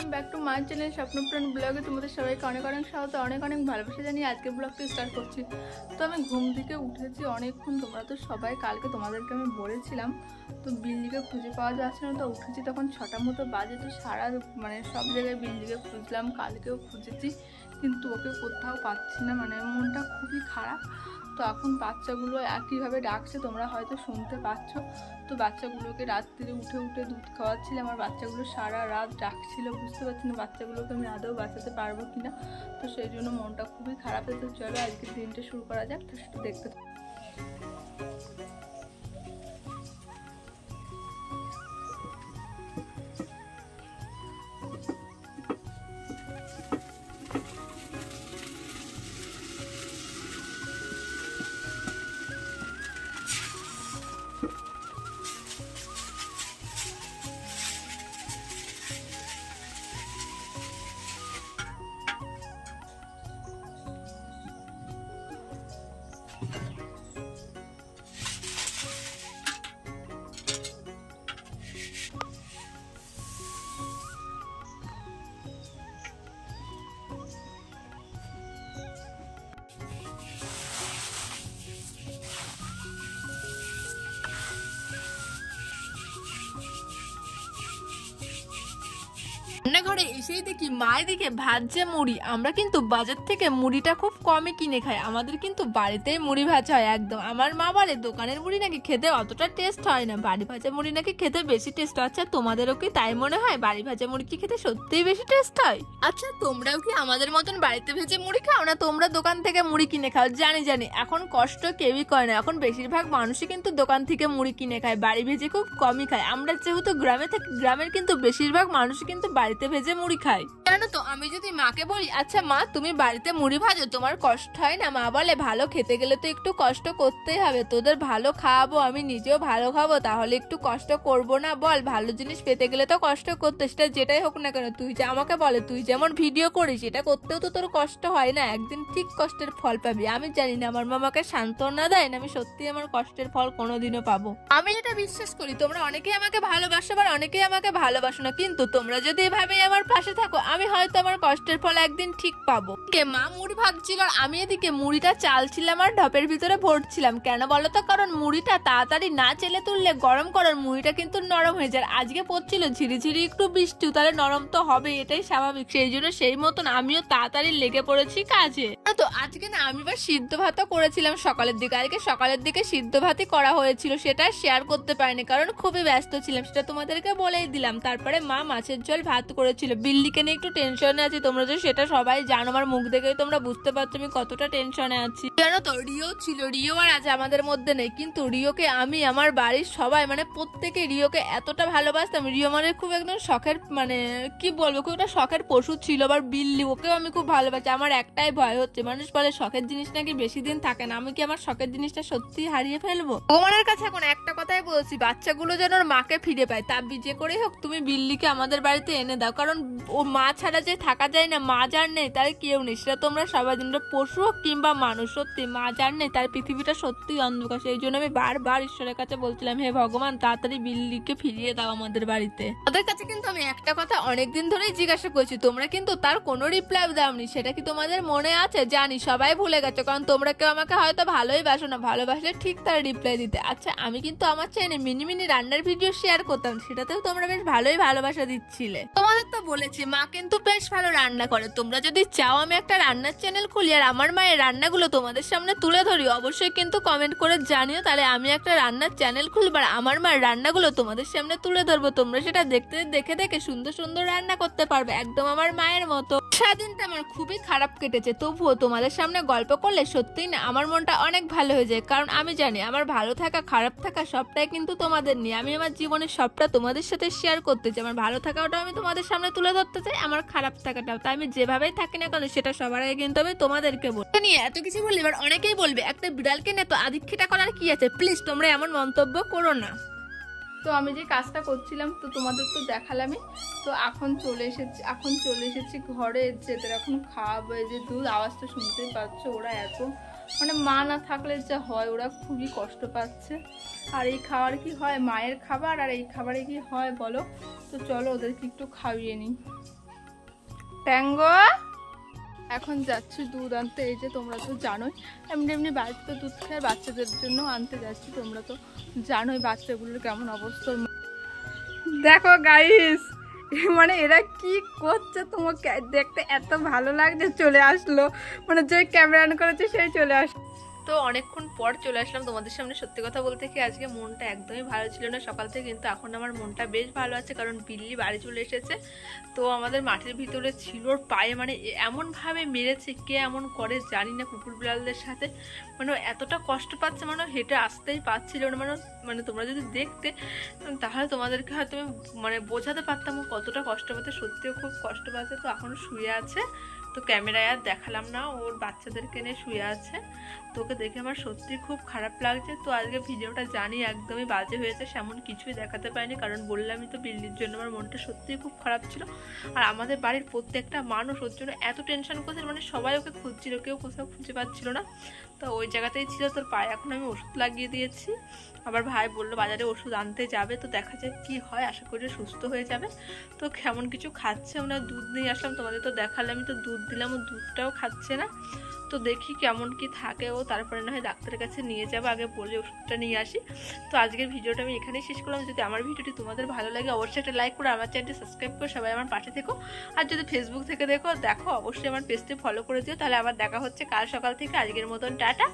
Welcome back to my channel Swapnapran ব্লগে তোমাদের সবাইকে অনেক অনেক স্বাগত, অনেক অনেক ভালোবাসা জানিয়ে আজকে ব্লগটা স্টার্ট করছি। তো আমি ঘুম থেকে উঠেছি অনেকক্ষণ, তোমরা তো সবাই কালকে তোমাদেরকে আমি বলেছিলাম। তো বিল্লিকে খুঁজে পাওয়া যাচ্ছে না, তো উঠেছি তখন 6টার মতো বাজে। তো সারা সব জায়গায় বিল্লিকে খুঁজলাম, কালকেও খুঁজেছি কিন্তু ওকে কোথাও পাচ্ছি না, মনটা খুবই খারাপ। তো এখন বাচ্চাগুলো একইভাবে ডাকছে, তোমরা হয়তো শুনতে পাচ্ছ। তো বাচ্চাগুলোকে রাত্রিরে উঠে উঠে দুধ খাওয়াচ্ছিলাম, আমার বাচ্চাগুলো সারা রাত ডাকছিল, বুঝতে পারছি না বাচ্চাগুলোকে আমি আদৌ বাঁচাতে পারবো কিনা। তো সেই জন্য মনটা খুবই খারাপ। তো চলো আজকের দিনটা শুরু করা যাক, তো সেটা দেখতে। রান্নাঘরে এসেই দেখি মায়ের দিকে ভাজছে মুড়ি। আমরা কিন্তু বাজার থেকে মুড়িটা খুব কমে কিনে খাই, আমাদের কিন্তু বাড়িতেই মুড়ি ভাজা হয় একদম। আমার মা বলে দোকানের মুড়ি নাকি খেতে অতটা টেস্ট হয় না, বাড়ি ভাজা মুড়ি নাকি খেতে বেশি টেস্ট। আচ্ছা তোমাদেরও কি তাই মনে হয়? বাড়ি ভাজা মুড়ি কি খেতে সত্যিই বেশি টেস্ট হয়? আচ্ছা তোমরাও কি আমাদের মতন বাড়িতে ভেজে মুড়ি খাও, না তোমরা দোকান থেকে মুড়ি কিনে খাও? জানি এখন কষ্ট কেউই করে না, এখন বেশিরভাগ মানুষই কিন্তু দোকান থেকে মুড়ি কিনে খায়, বাড়ি ভেজে খুব কমই খায়। আমরা যেহেতু গ্রামে থাকি, গ্রামের কিন্তু বেশিরভাগ মানুষই কিন্তু বাড়িতে ভেজে মুড়ি খায়। জানো তো, আমি যদি মাকে বলি আচ্ছা মা তুমি বাড়িতে মুড়ি ভাজো, তোমার কষ্ট হয় না? মা বলে ভালো খেতে গেলে তো একটু কষ্ট করতেই হবে, তোদের ভালো খাওয়াবো, আমি নিজেও ভালো খাবো, তাহলে একটু কষ্ট করব না বল? ভালো জিনিস পেতে গেলে তো কষ্ট করতে, সেটা যেটাই হোক না কেন। তুই যে আমাকে বলে তুই যেমন ভিডিও করিস, এটা করতেও তো তোর কষ্ট হয় না, একদিন ঠিক কষ্টের ফল পাবি। আমি জানি না আমার মামাকে সান্ত্বনা দেয় না, আমি সত্যি আমার কষ্টের ফল কোনোদিনও পাবো। আমি এটা বিশ্বাস করি, তোমরা অনেকেই আমাকে ভালোবাসো আর অনেকেই আমাকে ভালোবাসো না, কিন্তু তোমরা যদি এভাবে আমার পাশে থাকো, আমি হয়তো আমার কষ্টের ফল একদিন ঠিক পাবো। মা মুড়ি ভাজছিল আর আমি এদিকে মুড়িটা চালছিলাম আর ঢপের ভিতরে ভরছিলাম। কেন বলো তো? কারণ মুড়িটা তাড়াতাড়ি না চেলে তুললে গরম করার মুড়িটা কিন্তু নরম হয়ে যায়। আজকে পড়ছিল ঝিরিঝিরি একটু বৃষ্টি, তাহলে নরম তো হবে, এটাই স্বাভাবিক। সেই জন্য সেই মতন আমিও তাড়াতাড়ি লেগে পড়েছি কাজে। তো আজকে না আমি বা সিদ্ধ ভাতও করেছিলাম সকালের দিকে, আজকে সকালের দিকে সিদ্ধ ভাতই করা হয়েছিল, সেটা শেয়ার করতে পারিনি কারণ খুবই ব্যস্ত ছিলাম, সেটা তোমাদেরকে বলেই দিলাম। তারপরে মা মাছের ঝোল ভাত করেছিল। বিল্লিকে নিয়ে একটু টেনশনে আছি, তোমরা তো সেটা সবাই জানো, আমার মুখ দেখেই তোমরা বুঝতে পারছো আমি কতটা টেনশনে আছি। জানো তো রিও ছিল, রিও আর আজ আমাদের মধ্যে নেই, কিন্তু রিওকে আমি আমার বাড়ির সবাই প্রত্যেকে রিওকে এতটা ভালোবাসতাম। রিও খুব একদম শখের, কি বলবো, খুব একটা শখের পশু ছিল। আবার বিল্লি, ওকেও আমি খুব ভালোবাসি। আমার একটাই ভয় হচ্ছে, মানুষ বলে শখের জিনিস নাকি বেশি দিন থাকে না, আমি কি আমার শখের জিনিসটা সত্যি হারিয়ে ফেলবো? ভগবানের কাছে এখন একটা কথাই বলছি, বাচ্চাগুলো যেন ওর মাকে ফিরে পায়, তা যে করেই হোক তুমি বিল্লিকে আমাদের বাড়িতে এনে দাও, কারণ ও মা ছাড়া যে থাকা যায় না, মা যার নেই তার কেউ নেই, সেটা তোমরা সবাই জানো, পশু হোক কিংবা মানুষ। সত্যি মা যার নেই তার পৃথিবীটা সত্যি অন্ধকার। সেই জন্য আমি বারবার ঈশ্বরের কাছে বলছিলাম, হে ভগবান তাড়াতাড়ি বিল্লিকে ফিরিয়ে দাও আমাদের বাড়িতে। ওদের কাছে কিন্তু আমি একটা কথা অনেকদিন ধরেই জিজ্ঞাসা করছি, তোমরা কিন্তু তার কোনো রিপ্লাই দাওনি, সেটা কি তোমাদের মনে আছে? জানি সবাই ভুলে গেছো, কারণ তোমরা কেউ আমাকে হয়তো ভালোই বাসো না, ভালোবাসলে ঠিক তার রিপ্লাই দিতে। আচ্ছা আমি কিন্তু আমার চ্যানেলে মিনি মিনি রান্নার ভিডিও শেয়ার করতাম, সেটাতেও তোমরা বেশ ভালোই ভালোবাসা দিচ্ছিলে। তোমাদের তো বলেছি মা কিন্তু বেশ ভালো রান্না করে, তোমরা যদি চাও আমি একটা রান্নার চ্যানেল খুলি আর আমার মায়ের রান্নাগুলো তোমাদের সামনে তুলে ধরি, অবশ্যই কিন্তু কমেন্ট করে জানিও, তাহলে আমি একটা রান্নার চ্যানেল খুলবো আর আমার মায়ের রান্নাগুলো তোমাদের সামনে তুলে ধরবো। তোমরা সেটা দেখতে দেখে দেখে সুন্দর সুন্দর রান্না করতে পারবে, একদম আমার মায়ের মতো। সারাদিনটা আমার খুবই খারাপ কেটেছে, তবুও তোমাদের সামনে গল্প করলে সত্যিই না আমার মনটা অনেক ভালো হয়ে যায়, কারণ আমি জানি আমার ভালো থাকা খারাপ থাকা সবটাই কিন্তু তোমাদের নিয়ে। আমি আমার জীবনের সবটা তোমাদের সাথে শেয়ার করতে চাই, আমার ভালো থাকাটাও আমি তোমাদের সামনে তুলে ধরতে চাই, আমার খারাপ থাকাটাও। তাই আমি যেভাবেই থাকি না কেন সেটা সবার আগে কিন্তু আমি তোমাদেরকে বলি। নিয়ে এত কিছু বললে এবার অনেকেই বলবে একটা বিড়ালকে নিয়ে তো আদিক্ষেতা করার কি আছে, প্লিজ তোমরা এমন মন্তব্য করো না। তো আমি যে কাজটা করছিলাম তো তোমাদের তো দেখালামই। তো এখন চলে এসেছি ঘরে, যেদের এখন খাওয়াবো। এই যে দুধ, আওয়াজ তো শুনতেই পাচ্ছ, ওরা এত মা না থাকলে যা হয়, ওরা খুবই কষ্ট পাচ্ছে। আর এই খাবার কি হয়, মায়ের খাবার, আর এই খাবারে কি হয় বলো? তো চলো ওদেরকে একটু খাইয়ে নিই। ট্যাঙ্গো এখন যাচ্ছি দুধ আনতে। এই যে তোমরা তো জানোই এমনি এমনি বাড়িতে তো দুধ খায়, বাচ্চাদের জন্য আনতে যাচ্ছি। তোমরা তো জানোই বাচ্চাগুলোর কেমন অবস্থা। দেখো গাইস, মানে এরা কি করছে তোমাকে দেখতে এত ভালো লাগছে। চলে আসলো, মানে যে ক্যামেরা অন করেছে সেই চলে আসলো। তো অনেকক্ষণ পর চলে আসলাম তোমাদের সামনে। সত্যি কথা বলতে কি আজকে মনটা একদমই ভালো ছিল না সকাল থেকে, কিন্তু এখন আমার মনটা বেশ ভালো আছে, কারণ বিল্লি বাড়ি চলে এসেছে। তো আমাদের মাঠের ভিতরে ছিল, ওর পায়ে মানে এমনভাবে মেরেছে, কে এমন করে জানি না কুকুর বিড়ালদের সাথে, মানে এতটা কষ্ট পাচ্ছে, মানে হেঁটে আসতেই পারছিল না। মানে তোমরা যদি দেখতে তাহলে তোমাদেরকে হয়তো আমি মানে বোঝাতে পারতাম কতটা কষ্ট পাচ্ছে। সত্যিও খুব কষ্ট পাচ্ছে। তো এখনও শুয়ে আছে, তো ক্যামেরায় আর দেখালাম না, ওর বাচ্চাদেরকে নিয়ে শুয়ে আছে। তোকে দেখে আমার সত্যি খুব খারাপ লাগছে। তো আজকে ভিডিওটা জানি একদমই বাজে হয়েছে, সেমন কিছুই দেখাতে পারিনি, কারণ বললামই তো বিল্লির জন্য আমার মনটা সত্যিই খুব খারাপ ছিল। আর আমাদের বাড়ির প্রত্যেকটা মানুষ ওর জন্য এত টেনশন করছিল, মানে সবাই ওকে খুঁজছিল, কেউ কোথাও খুঁজে পাচ্ছিল না। তো ওই জায়গাতেই ছিল। তোর পায়ে এখন আমি ওষুধ লাগিয়ে দিয়েছি। আবার ভাই বললো বাজারে ওষুধ আনতে যাবে, তো দেখা যাক কি হয়, আশা করি সুস্থ হয়ে যাবে। তো কেমন কিছু খাচ্ছে, ওনার দুধ নিয়ে আসলাম, তোমাদের তো দেখালে, আমি তো দুধ দিলাম, ও দুধটাও খাচ্ছে না। তো দেখি কেমন কি থাকে ও, তারপরে না হয় ডাক্তারের কাছে নিয়ে যাবো, আগে বলে ওষুধটা নিয়ে আসি। তো আজকের ভিডিওটা আমি এখানেই শেষ করলাম। যদি আমার ভিডিওটি তোমাদের ভালো লাগে অবশ্যই একটা লাইক করে আমার চ্যানেলটি সাবস্ক্রাইব করে সবাই আমার পাশে থেকো। আর যদি ফেসবুক থেকে দেখো অবশ্যই আমার পেজটি ফলো করে দিও। তাহলে আবার দেখা হচ্ছে কাল সকাল থেকে। আজকের মতন টাটা।